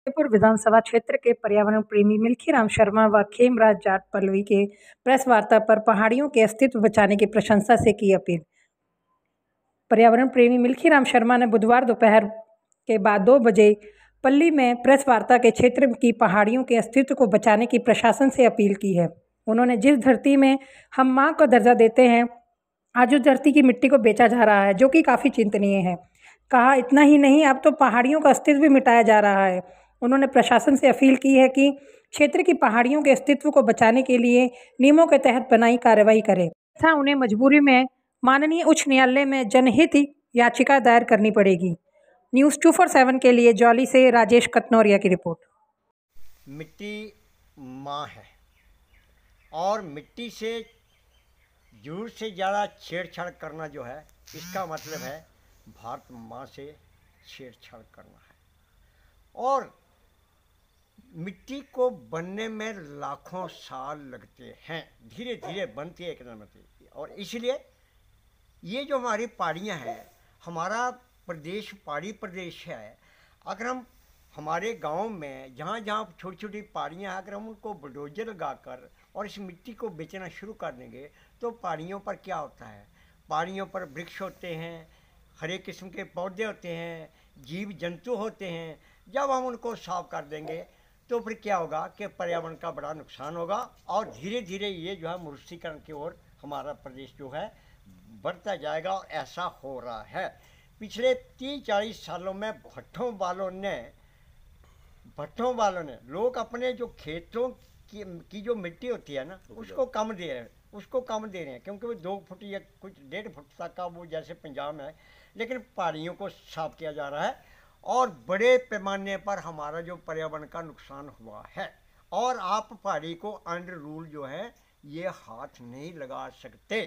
फतेहपुर विधानसभा क्षेत्र के पर्यावरण प्रेमी मिल्खीराम शर्मा व खेमराज जाट पल्लवी के प्रेस वार्ता पर पहाड़ियों के अस्तित्व बचाने की प्रशंसा से की अपील। पर्यावरण प्रेमी मिल्खीराम शर्मा ने बुधवार दोपहर के बाद 2 बजे पल्ली में प्रेस वार्ता के क्षेत्र की पहाड़ियों के अस्तित्व को बचाने की प्रशासन से अपील की है। उन्होंने जिस धरती में हम मां का दर्जा देते हैं, आज उस धरती की मिट्टी को बेचा जा रहा है, जो कि काफ़ी चिंतनीय है। कहा इतना ही नहीं, अब तो पहाड़ियों का अस्तित्व भी मिटाया जा रहा है। उन्होंने प्रशासन से अपील की है कि क्षेत्र की पहाड़ियों के अस्तित्व को बचाने के लिए नियमों के तहत बनाई कार्रवाई करे तथा उन्हें मजबूरी में माननीय उच्च न्यायालय में जनहित याचिका दायर करनी पड़ेगी। न्यूज़ 247 के लिए जौली से राजेश कतनौरिया की रिपोर्ट। मिट्टी माँ है और मिट्टी से जरूर से ज़्यादा छेड़छाड़ करना जो है, इसका मतलब है भारत माँ से छेड़छाड़ करना है। और मिट्टी को बनने में लाखों साल लगते हैं, धीरे धीरे बनती है, एकदम बनती है। और इसलिए ये जो हमारी पहाड़ियाँ हैं, हमारा प्रदेश पहाड़ी प्रदेश है। अगर हम हमारे गांव में जहाँ जहाँ छोटी छोटी पहाड़ियाँ हैं, अगर हम उनको बुलडोजर लगाकर और इस मिट्टी को बेचना शुरू कर देंगे तो पहाड़ियों पर क्या होता है, पहाड़ियों पर वृक्ष होते हैं, हर एक किस्म के पौधे होते हैं, जीव जंतु होते हैं। जब हम उनको साफ कर देंगे तो फिर क्या होगा कि पर्यावरण का बड़ा नुकसान होगा और धीरे धीरे ये जो है मरुस्थलीकरण की ओर हमारा प्रदेश जो है बढ़ता जाएगा। और ऐसा हो रहा है। पिछले 30-40 सालों में भट्ठों वालों ने लोग अपने जो खेतों की जो मिट्टी होती है ना, उसको कम दे रहे हैं, क्योंकि वो 2 फुट या कुछ 1.5 फुट तक का वो जैसे पंजाब में है, लेकिन पहाड़ियों को साफ किया जा रहा है और बड़े पैमाने पर हमारा जो पर्यावरण का नुकसान हुआ है। और आप पहाड़ी को अंडर रूल जो है ये हाथ नहीं लगा सकते।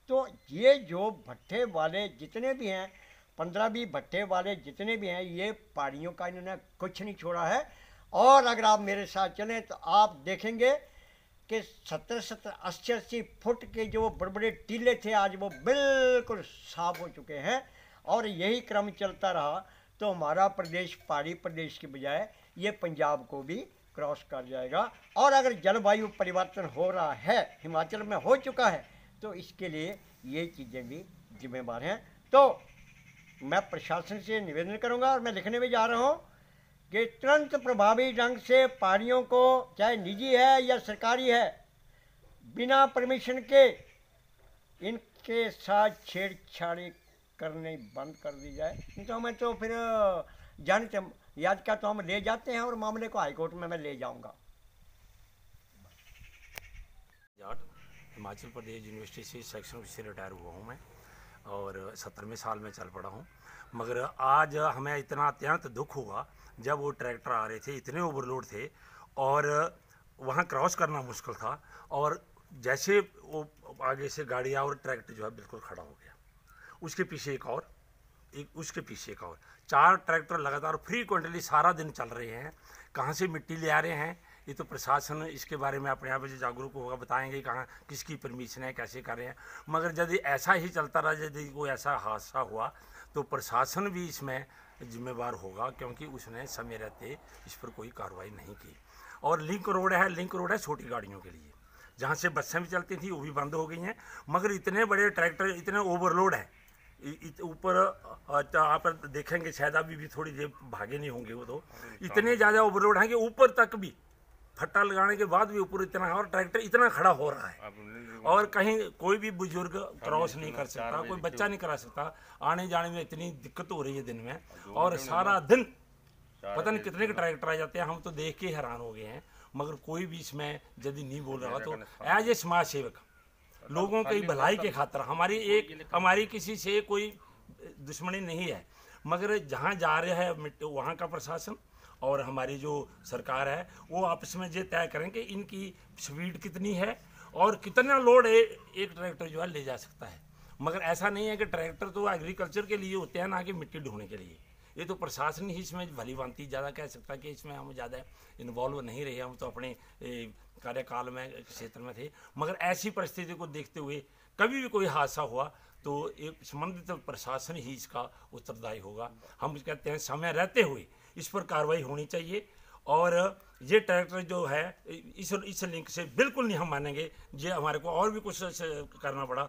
तो ये जो भट्टे वाले जितने भी हैं, 15-20 भट्टे वाले जितने भी हैं, ये पहाड़ियों का इन्होंने कुछ नहीं छोड़ा है। और अगर आप मेरे साथ चलें तो आप देखेंगे कि 70-70, 80-80 फुट के जो बड़े बड़े टीले थे, आज वो बिल्कुल साफ हो चुके हैं। और यही क्रम चलता रहा तो हमारा प्रदेश पहाड़ी प्रदेश के बजाय ये पंजाब को भी क्रॉस कर जाएगा। और अगर जलवायु परिवर्तन हो रहा है, हिमाचल में हो चुका है, तो इसके लिए ये चीज़ें भी जिम्मेदार हैं। तो मैं प्रशासन से निवेदन करूंगा और मैं लिखने में जा रहा हूं कि तुरंत प्रभावी ढंग से पहाड़ियों को, चाहे निजी है या सरकारी है, बिना परमिशन के इनके साथ छेड़छाड़ी करनी बंद कर दी जाए। नहीं तो हमें तो फिर जानते याचिका तो हम ले जाते हैं और मामले को हाईकोर्ट में मैं ले जाऊंगा। हिमाचल प्रदेश यूनिवर्सिटी से सेक्शन से रिटायर हुआ हूँ मैं और 17वें साल में चल पड़ा हूँ। मगर आज हमें इतना अत्यंत दुख हुआ जब वो ट्रैक्टर आ रहे थे, इतने ओवरलोड थे और वहाँ क्रॉस करना मुश्किल था। और जैसे वो आगे से गाड़ी आ और ट्रैक्टर जो है बिल्कुल खड़ा हो गया, उसके पीछे एक और, उसके पीछे एक और, 4 ट्रैक्टर लगातार फ्रीक्वेंटली सारा दिन चल रहे हैं। कहाँ से मिट्टी ले आ रहे हैं, ये तो प्रशासन इसके बारे में अपने आप से जागरूक होगा, बताएंगे कहाँ किसकी परमिशन है, कैसे कर रहे हैं। मगर यदि ऐसा ही चलता रहा, यदि कोई ऐसा हादसा हुआ तो प्रशासन भी इसमें जिम्मेवार होगा, क्योंकि उसने समय रहते इस पर कोई कार्रवाई नहीं की। और लिंक रोड है छोटी गाड़ियों के लिए, जहाँ से बसें भी चलती थी वो भी बंद हो गई हैं। मगर इतने बड़े ट्रैक्टर, इतने ओवरलोड है ऊपर, आप देखेंगे शायद अभी भी थोड़ी देर भागे नहीं होंगे वो, तो इतने ज़्यादा ओवरलोड हैं कि ऊपर तक भी फट्टा लगाने के बाद भी ऊपर इतना है और ट्रैक्टर इतना खड़ा हो रहा है। और कहीं कोई भी बुजुर्ग क्रॉस नहीं कर सकता, कोई बच्चा नहीं करा सकता। आने जाने में इतनी दिक्कत हो रही है दिन में, और सारा दिन पता नहीं कितने के ट्रैक्टर आ जाते हैं। हम तो देख के हैरान हो गए हैं, मगर कोई भी इसमें यदि नहीं बोल रहा तो एज ए समाज सेवक, लोगों की भलाई के खातिर, हमारी किसी से कोई दुश्मनी नहीं है, मगर जहाँ जा रहे हैं वहाँ का प्रशासन और हमारी जो सरकार है वो आपस में ये तय करें कि इनकी स्पीड कितनी है और कितना लोड एक ट्रैक्टर जो है ले जा सकता है। मगर ऐसा नहीं है कि ट्रैक्टर तो एग्रीकल्चर के लिए होते हैं, ना कि मिट्टी ढोने के लिए। ये तो प्रशासन ही इसमें भली भांति ज़्यादा कह सकता है कि इसमें हम ज़्यादा इन्वॉल्व नहीं रहे, हम तो अपने कार्यकाल में क्षेत्र में थे। मगर ऐसी परिस्थिति को देखते हुए कभी भी कोई हादसा हुआ तो एक संबंधित प्रशासन ही इसका उत्तरदायी होगा। हम कहते हैं समय रहते हुए इस पर कार्रवाई होनी चाहिए। और ये ट्रैक्टर जो है इस लिंक से बिल्कुल नहीं हम मानेंगे। ये हमारे को और भी कुछ करना पड़ा